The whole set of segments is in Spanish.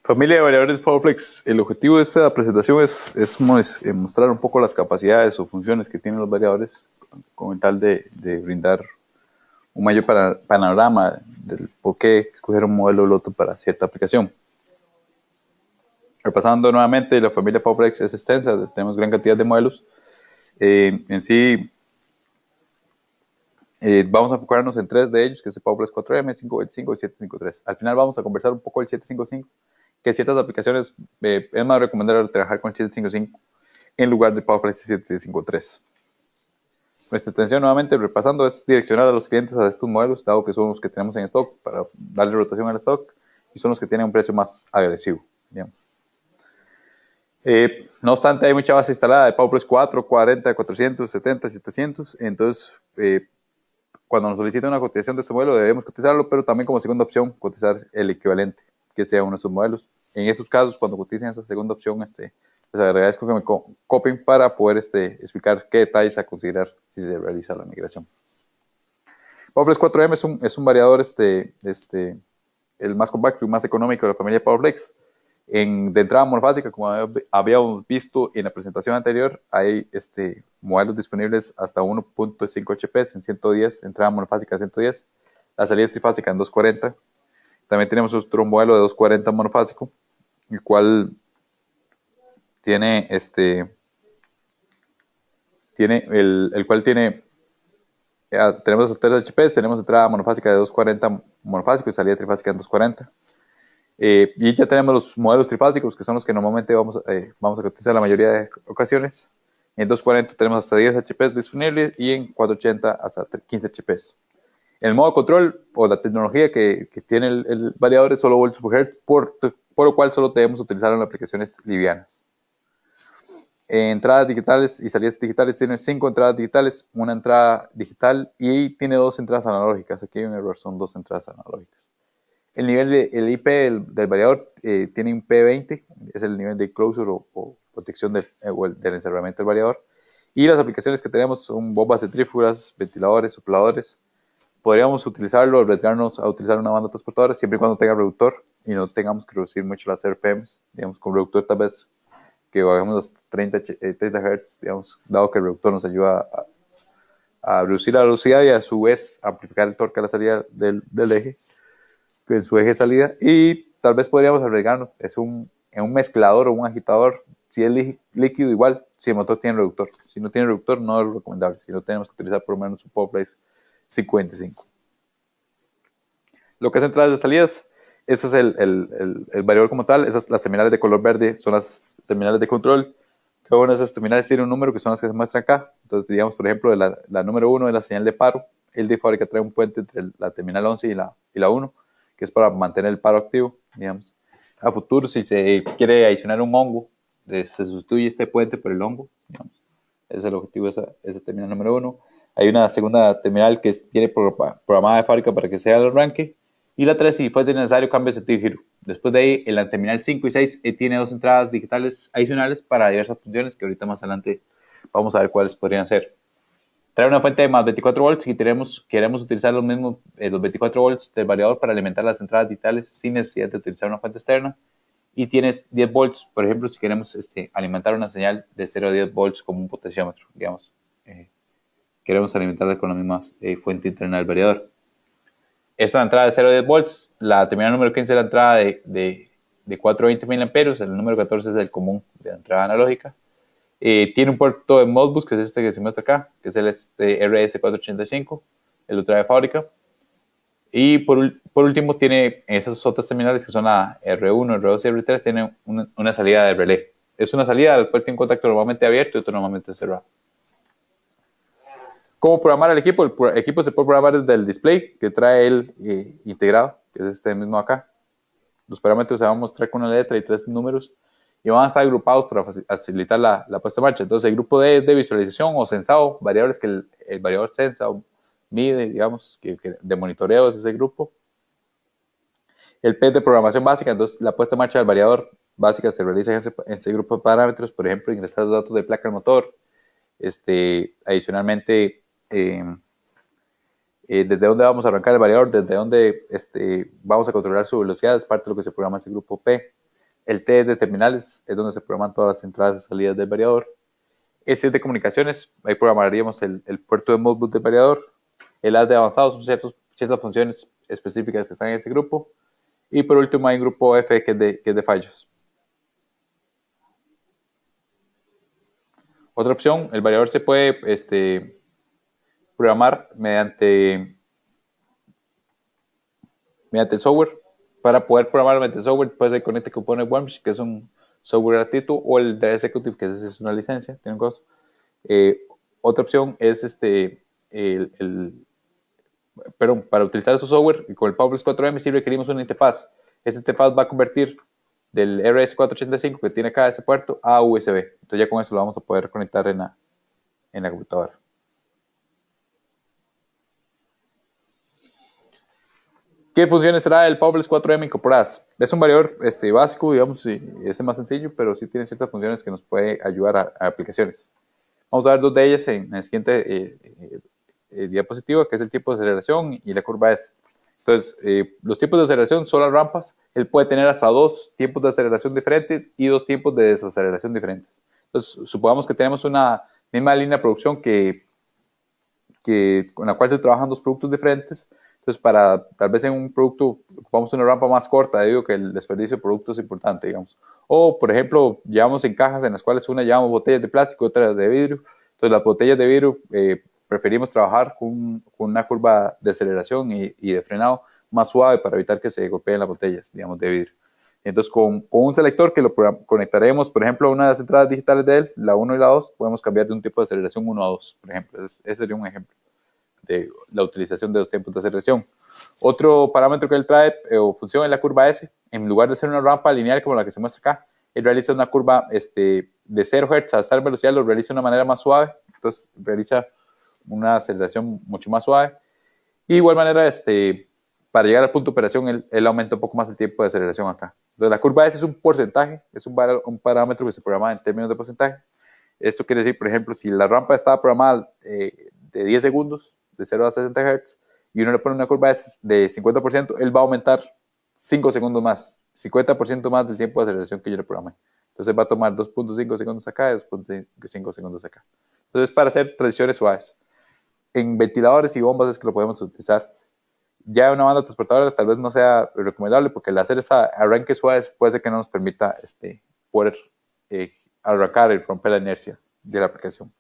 Familia de variables PowerFlex. El objetivo de esta presentación es mostrar un poco las capacidades o funciones que tienen los variadores con el tal de brindar un mayor panorama del por qué escoger un modelo o el otro para cierta aplicación. Repasando nuevamente, la familia PowerFlex es extensa, tenemos gran cantidad de modelos. En sí, vamos a enfocarnos en tres de ellos, que es el PowerFlex 4M, 525 y 753. Al final vamos a conversar un poco del 755, que ciertas aplicaciones es más recomendable trabajar con 755 en lugar de PowerFlex 753. Nuestra intención, nuevamente repasando, es direccionar a los clientes a estos modelos, dado que son los que tenemos en stock, para darle rotación al stock, y son los que tienen un precio más agresivo, digamos. No obstante, hay mucha base instalada de PowerFlex 4, 40, 400, 70, 700, entonces cuando nos solicitan una cotización de este modelo debemos cotizarlo, pero también como segunda opción cotizar el equivalente que sea uno de esos modelos. En estos casos, cuando coticen esa segunda opción, les agradezco que me copien para poder explicar qué detalles a considerar si se realiza la migración. PowerFlex 4M es un variador el más compacto y más económico de la familia PowerFlex. De entrada monofásica, como habíamos visto en la presentación anterior, hay modelos disponibles hasta 1.5 HP en 110, entrada monofásica de 110, la salida es trifásica en 240. También tenemos otro modelo de 240 monofásico, el cual tiene tenemos 3 HP, tenemos entrada monofásica de 240 monofásico y salida trifásica en 240. Y ya tenemos los modelos trifásicos, que son los que normalmente vamos a cotizar la mayoría de ocasiones. En 240 tenemos hasta 10 HP disponibles y en 480 hasta 15 HP. El modo control o la tecnología que tiene el variador es solo volts per hertz, por lo cual solo debemos utilizarlo en aplicaciones livianas. Entradas digitales y salidas digitales, tiene 5 entradas digitales, una entrada digital y tiene 2 entradas analógicas. Aquí hay un error, son 2 entradas analógicas. El nivel el IP del variador tiene un P20, es el nivel de closure o protección del encerramiento del variador. Y las aplicaciones que tenemos son bombas centrífugas, ventiladores, sopladores. Podríamos utilizarlo, arriesgarnos a utilizar una banda transportadora siempre y cuando tenga reductor y no tengamos que reducir mucho las RPMs. Digamos, con reductor tal vez que bajemos los 30 Hz, digamos, dado que el reductor nos ayuda a reducir la velocidad y a su vez amplificar el torque a la salida del eje en su eje de salida, y tal vez podríamos arriesgarnos en un mezclador o un agitador, si es líquido igual, si el motor tiene reductor. Si no tiene reductor, no es recomendable, si no tenemos que utilizar por lo menos un PowerFlex 55. Lo que es entradas y salidas, este es el variador como tal, las terminales de color verde son las terminales de control. Cada una de esas terminales tiene un número que son las que se muestran acá. Entonces, digamos, por ejemplo, la número 1 es la señal de paro. El de fábrica trae un puente entre la terminal 11 y la 1, que es para mantener el paro activo, digamos. A futuro, si se quiere adicionar un hongo, se sustituye este puente por el hongo, digamos. Ese es el objetivo de esa terminal número 1. Hay una segunda terminal que tiene programada de fábrica para que sea el arranque. Y la 3, si fuese necesario, cambio de sentido de giro. Después de ahí, en la terminal 5 y 6 tiene 2 entradas digitales adicionales para diversas funciones que ahorita más adelante vamos a ver cuáles podrían ser. Trae una fuente de más 24 volts y queremos utilizar los 24 volts del variador para alimentar las entradas digitales sin necesidad de utilizar una fuente externa. Y tienes 10 volts, por ejemplo, si queremos alimentar una señal de 0 a 10 volts como un potenciómetro, digamos. Queremos alimentarla con la misma fuente interna del variador. Esta es la entrada de 0 a 10 volts, la terminal número 15 es la entrada de 420 mA, el número 14 es el común de la entrada analógica. Tiene un puerto de Modbus, que es este que se muestra acá, que es el RS485, el ultra de fábrica. Y por último tiene esas otras terminales que son la R1, R2 y R3, tiene una salida de relé. Es una salida al cual tiene un contacto normalmente abierto y otro normalmente cerrado. ¿Cómo programar el equipo? El equipo se puede programar desde el display que trae él integrado, que es este mismo acá. Los parámetros se van a mostrar con una letra y 3 números y van a estar agrupados para facilitar la puesta en marcha. Entonces, el grupo D es de visualización o sensado, variables que el variador sensa o mide, digamos, que de monitoreo es ese grupo. El P es de programación básica, entonces la puesta en marcha del variador básica se realiza en ese grupo de parámetros, por ejemplo, ingresar los datos de placa del motor. Adicionalmente, desde dónde vamos a arrancar el variador, desde dónde vamos a controlar su velocidad, es parte de lo que se programa ese grupo P. El T es de terminales, es donde se programan todas las entradas y salidas del variador. S es de comunicaciones, ahí programaríamos el puerto de Modbus del variador. El A es de avanzados, son ciertas funciones específicas que están en ese grupo. Y por último hay un grupo F que es de fallos. Otra opción, el variador se puede programar mediante software. Para poder programar mediante software puede ser con este component Wormsh, que es un software gratuito, o el de Executive, que es una licencia, tiene un costo. Otra opción es perdón, para utilizar su software y con el PowerPlus 4M sí requerimos una interfaz. Esa interfaz va a convertir del RS485 que tiene acá ese puerto a USB. Entonces ya con eso lo vamos a poder conectar en la computadora. ¿Qué funciones trae el PowerPlus 4M incorporadas? Es un variador básico, digamos, y es más sencillo, pero sí tiene ciertas funciones que nos puede ayudar a aplicaciones. Vamos a ver dos de ellas en el siguiente diapositiva, que es el tipo de aceleración y la curva S. Entonces, los tipos de aceleración son las rampas. Él puede tener hasta 2 tiempos de aceleración diferentes y 2 tiempos de desaceleración diferentes. Entonces, supongamos que tenemos una misma línea de producción con la cual se trabajan 2 productos diferentes. Entonces, tal vez en un producto ocupamos una rampa más corta, debido a que el desperdicio de productos es importante, digamos. O, por ejemplo, llevamos en cajas en las cuales una llevamos botellas de plástico, otra de vidrio. Entonces, las botellas de vidrio preferimos trabajar con una curva de aceleración y de frenado más suave para evitar que se golpeen las botellas, digamos, de vidrio. Entonces, con un selector que lo conectaremos, por ejemplo, a una de las entradas digitales de él, la 1 y la 2, podemos cambiar de un tipo de aceleración 1 a 2, por ejemplo. Ese sería un ejemplo de la utilización de los tiempos de aceleración. Otro parámetro que él trae o función es la curva S. En lugar de ser una rampa lineal como la que se muestra acá, él realiza una curva de 0 Hz a tal velocidad, lo realiza de una manera más suave. Entonces realiza una aceleración mucho más suave. Y de igual manera, para llegar al punto de operación, él aumenta un poco más el tiempo de aceleración acá. Entonces, la curva S es un porcentaje, es un parámetro que se programa en términos de porcentaje. Esto quiere decir, por ejemplo, si la rampa estaba programada de 10 segundos, de 0 a 60 Hz, y uno le pone una curva de 50%, él va a aumentar 5 segundos más, 50% más del tiempo de aceleración que yo le programé. Entonces va a tomar 2.5 segundos acá y 2.5 segundos acá. Entonces, para hacer transiciones suaves. En ventiladores y bombas es que lo podemos utilizar. Ya una banda transportadora tal vez no sea recomendable porque el hacer esa arranque suave puede ser que no nos permita poder arrancar y romper la inercia de la aplicación.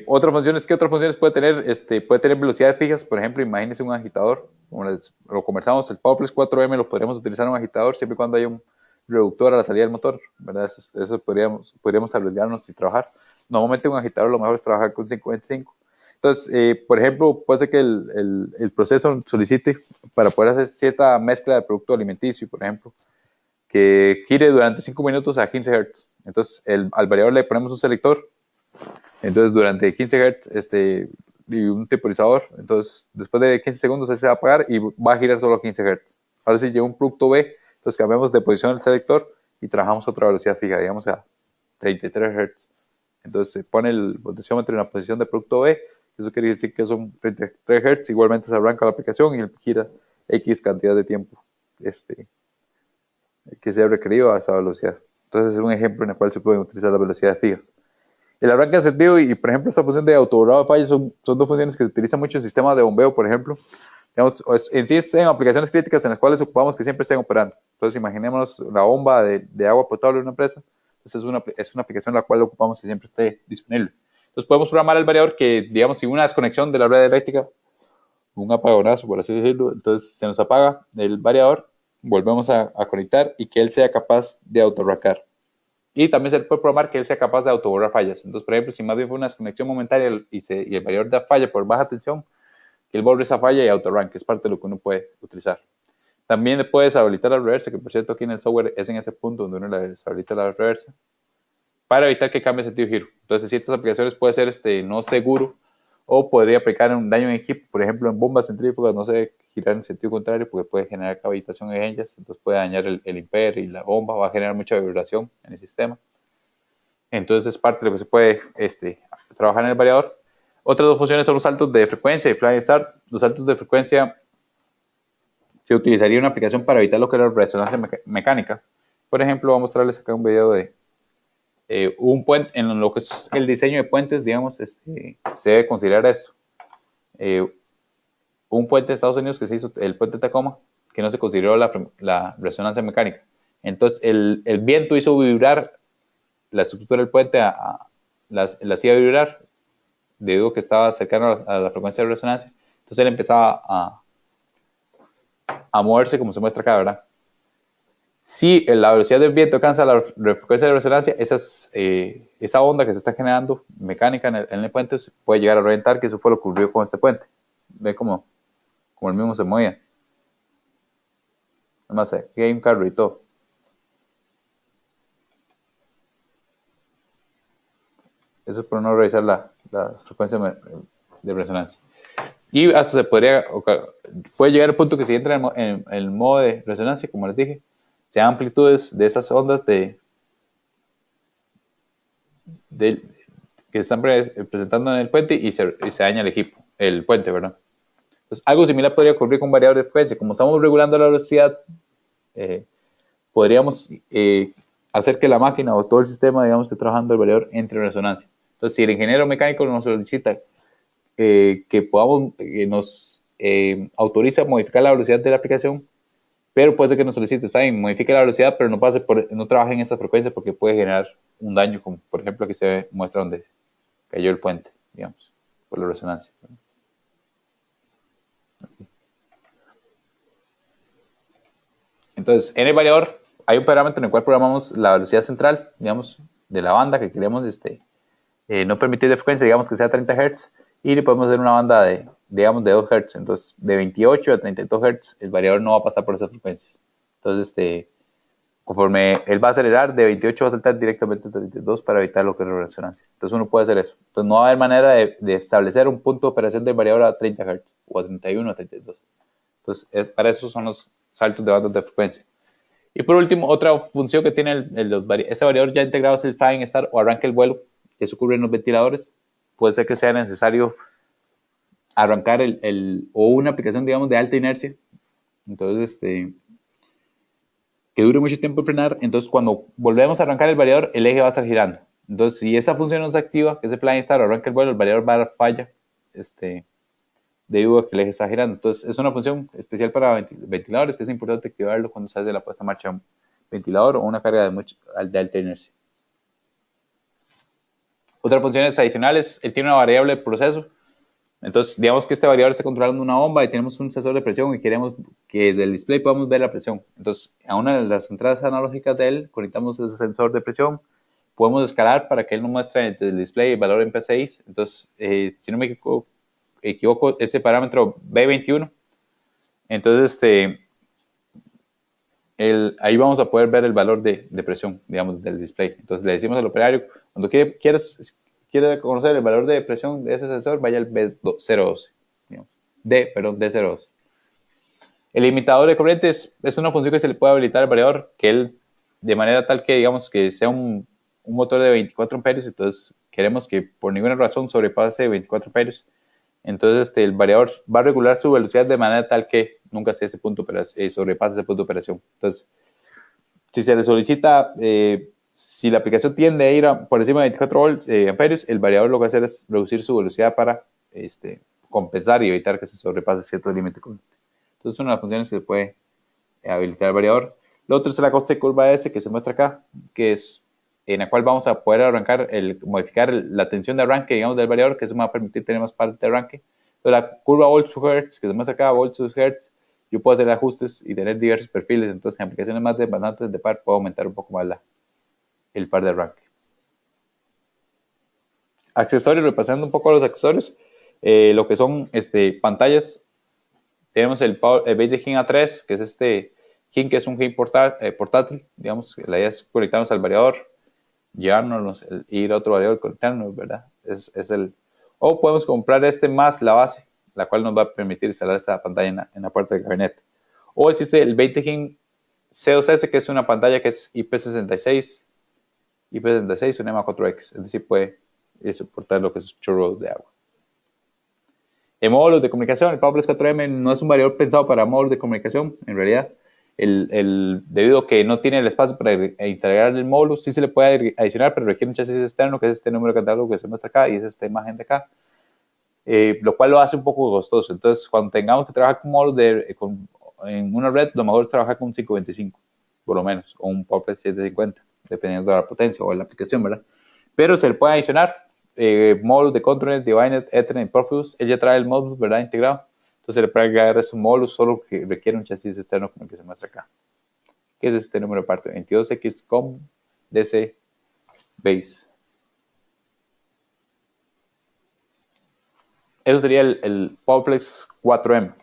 Otras funciones, ¿qué otras funciones puede tener? Puede tener velocidades fijas, por ejemplo, imagínense un agitador, como lo conversamos, el PowerPlus 4M lo podríamos utilizar en un agitador siempre y cuando haya un reductor a la salida del motor, ¿verdad? Eso podríamos habilitarnos y trabajar. Normalmente un agitador lo mejor es trabajar con 525. Entonces, por ejemplo, puede ser que el proceso solicite para poder hacer cierta mezcla de producto alimenticio, por ejemplo, que gire durante 5 minutos a 15 Hz. Entonces, al variador le ponemos un selector. Entonces, durante 15 Hz y un temporizador, entonces después de 15 segundos se va a apagar y va a girar solo 15 Hz. Ahora si lleva un producto B, entonces cambiamos de posición del selector y trabajamos otra velocidad fija, digamos a 33 Hz. Entonces se pone el potenciómetro en la posición de producto B, eso quiere decir que son 33 Hz, igualmente se arranca la aplicación y gira X cantidad de tiempo que sea requerido a esa velocidad. Entonces es un ejemplo en el cual se pueden utilizar las velocidades fijas. El arranque encendido y, por ejemplo, esta función de autoborrado de fallas son 2 funciones que se utilizan mucho en sistemas de bombeo, por ejemplo. Digamos, en sí en aplicaciones críticas en las cuales ocupamos que siempre estén operando. Entonces, imaginémonos la bomba de agua potable de una empresa. Entonces, es una aplicación en la cual ocupamos que siempre esté disponible. Entonces, podemos programar el variador que, digamos, si una desconexión de la red eléctrica, un apagonazo, por así decirlo, entonces se nos apaga el variador, volvemos a conectar y que él sea capaz de autorrancar. Y también se puede programar que él sea capaz de autoborrar fallas. Entonces, por ejemplo, si más bien fue una desconexión momentánea y el variador da falla por baja tensión, que él borre esa falla y autorranque. Es parte de lo que uno puede utilizar. También le puedes habilitar la reversa, que por cierto aquí en el software es en ese punto donde uno le deshabilita la reversa, para evitar que cambie el sentido de giro. Entonces, en ciertas aplicaciones puede ser no seguro o podría aplicar un daño en equipo, por ejemplo, en bombas centrífugas, no se debe girar en sentido contrario porque puede generar cavitación en ellas, entonces puede dañar el imper y la bomba, va a generar mucha vibración en el sistema. Entonces es parte de lo que se puede trabajar en el variador. Otras 2 funciones son los saltos de frecuencia y flying start. Los saltos de frecuencia se utilizaría una aplicación para evitar lo que es la resonancia mecánica. Por ejemplo, voy a mostrarles acá un video de un puente, en lo que es el diseño de puentes, digamos, se debe considerar esto. Un puente de Estados Unidos que se hizo, el puente de Tacoma, que no se consideró la resonancia mecánica. Entonces, el viento hizo vibrar la estructura del puente, la hacía vibrar, debido a que estaba cercano a la frecuencia de resonancia. Entonces, él empezaba a moverse como se muestra acá, ¿verdad? Si la velocidad del viento alcanza la frecuencia de resonancia, esa onda que se está generando mecánica en el puente puede llegar a reventar, que eso fue lo que ocurrió con este puente. Ve como el mismo se movía. Además, aquí hay un carro y todo. Eso es por no revisar la frecuencia de resonancia. Y hasta puede llegar al punto que si entra en el modo de resonancia, como les dije, sean amplitudes de esas ondas que están presentando en el puente y se daña el puente, ¿verdad? Entonces, algo similar podría ocurrir con variadores de frecuencia. Como estamos regulando la velocidad, podríamos hacer que la máquina o todo el sistema, digamos, que esté trabajando el variador entre en resonancia. Entonces, si el ingeniero mecánico nos solicita que nos autoriza modificar la velocidad de la aplicación, pero puede ser que nos solicite, ¿saben? Modifique la velocidad, pero no trabaje en esa frecuencia porque puede generar un daño, como por ejemplo aquí se muestra donde cayó el puente, digamos, por la resonancia. Entonces, en el variador hay un parámetro en el cual programamos la velocidad central, digamos, de la banda que queremos no permitir de frecuencia, digamos que sea 30 Hz, y le podemos hacer una banda digamos, de 2 Hz. Entonces, de 28 a 32 Hz, el variador no va a pasar por esas frecuencias. Entonces, conforme él va a acelerar, de 28 va a saltar directamente a 32 para evitar lo que es la resonancia. Entonces, uno puede hacer eso. Entonces, no va a haber manera de establecer un punto de operación del variador a 30 Hz, o a 31 o a 32. Entonces, para eso son los saltos de bandas de frecuencia. Y por último, otra función que tiene este variador ya integrado es el flying start o arranque el vuelo, que se ocurre en los ventiladores. Puede ser que sea necesario arrancar o una aplicación, digamos, de alta inercia. Entonces, que dure mucho tiempo en frenar. Entonces, cuando volvemos a arrancar el variador, el eje va a estar girando. Entonces, si esta función no se activa, que es el flying start o arranque el vuelo, el variador va a dar falla, debido a que el eje está girando. Entonces, es una función especial para ventiladores, que es importante activarlo cuando se hace la puesta en marcha de un ventilador o una carga de alta inercia. Otras funciones adicionales, él tiene una variable de proceso. Entonces, digamos que este variador está controlando una bomba y tenemos un sensor de presión y queremos que del display podamos ver la presión. Entonces, a una de las entradas analógicas de él, conectamos ese sensor de presión, podemos escalar para que él nos muestre desde el display el valor en P6. Entonces, si no me equivoco, ese parámetro B21. Entonces, ahí vamos a poder ver el valor de presión, digamos, del display. Entonces, le decimos al operario, cuando quiere conocer el valor de presión de ese sensor, vaya al B012, digamos. D012. El limitador de corriente es una función que se le puede habilitar al variador, que él, de manera tal que, digamos, que sea un motor de 24 amperios, entonces queremos que por ninguna razón sobrepase 24 amperios. Entonces, el variador va a regular su velocidad de manera tal que nunca sobrepase ese punto de operación. Entonces, si se le solicita, si la aplicación tiende a ir por encima de 24 amperios, el variador lo que va a hacer es reducir su velocidad para compensar y evitar que se sobrepase cierto límite. Entonces, es una de las funciones que se puede habilitar el variador. Lo otro es la costa de curva S que se muestra acá, que es en la cual vamos a poder modificar la tensión de arranque, digamos, del variador, que eso me va a permitir tener más parte de arranque. Entonces, la curva volts to hertz, que se muestra acá, volts to hertz, yo puedo hacer ajustes y tener diversos perfiles. Entonces, en aplicaciones más demandantes de par, puedo aumentar un poco más el par de arranque. Accesorios, repasando un poco los accesorios, lo que son pantallas. Tenemos el Base GIN A3, que es GIN, que es un GIN portátil. Digamos, la idea es conectarnos al variador, llevarnos, ir a otro variador y conectarnos, ¿verdad? O podemos comprar más la base, la cual nos va a permitir instalar esta pantalla en la puerta del gabinete. O existe el 20 GIN C2S, que es una pantalla que es IP66, un EMA4X, es decir, puede soportar lo que es chorros de agua. En módulos de comunicación, el PowerPlex 4M no es un variador pensado para módulos de comunicación, en realidad. Debido a que no tiene el espacio para integrar el módulo, sí se le puede adicionar, pero requiere un chasis externo, que es este número de catálogo que se muestra acá y es esta imagen de acá, lo cual lo hace un poco costoso. Entonces, cuando tengamos que trabajar con módulos en una red, lo mejor es trabajar con un 525, por lo menos, o un PowerPlex 750, dependiendo de la potencia o de la aplicación, ¿verdad? Pero se le puede adicionar módulos de Contronet, Divinet, Ethernet y Profuse. Él ya trae el módulo, ¿verdad? Integrado. Entonces le puede agregar esos módulos, solo que requiere un chasis externo como el que se muestra acá. ¿Qué es este número de parte? 22XCOM DC Base. Eso sería el PowerPlex 4M.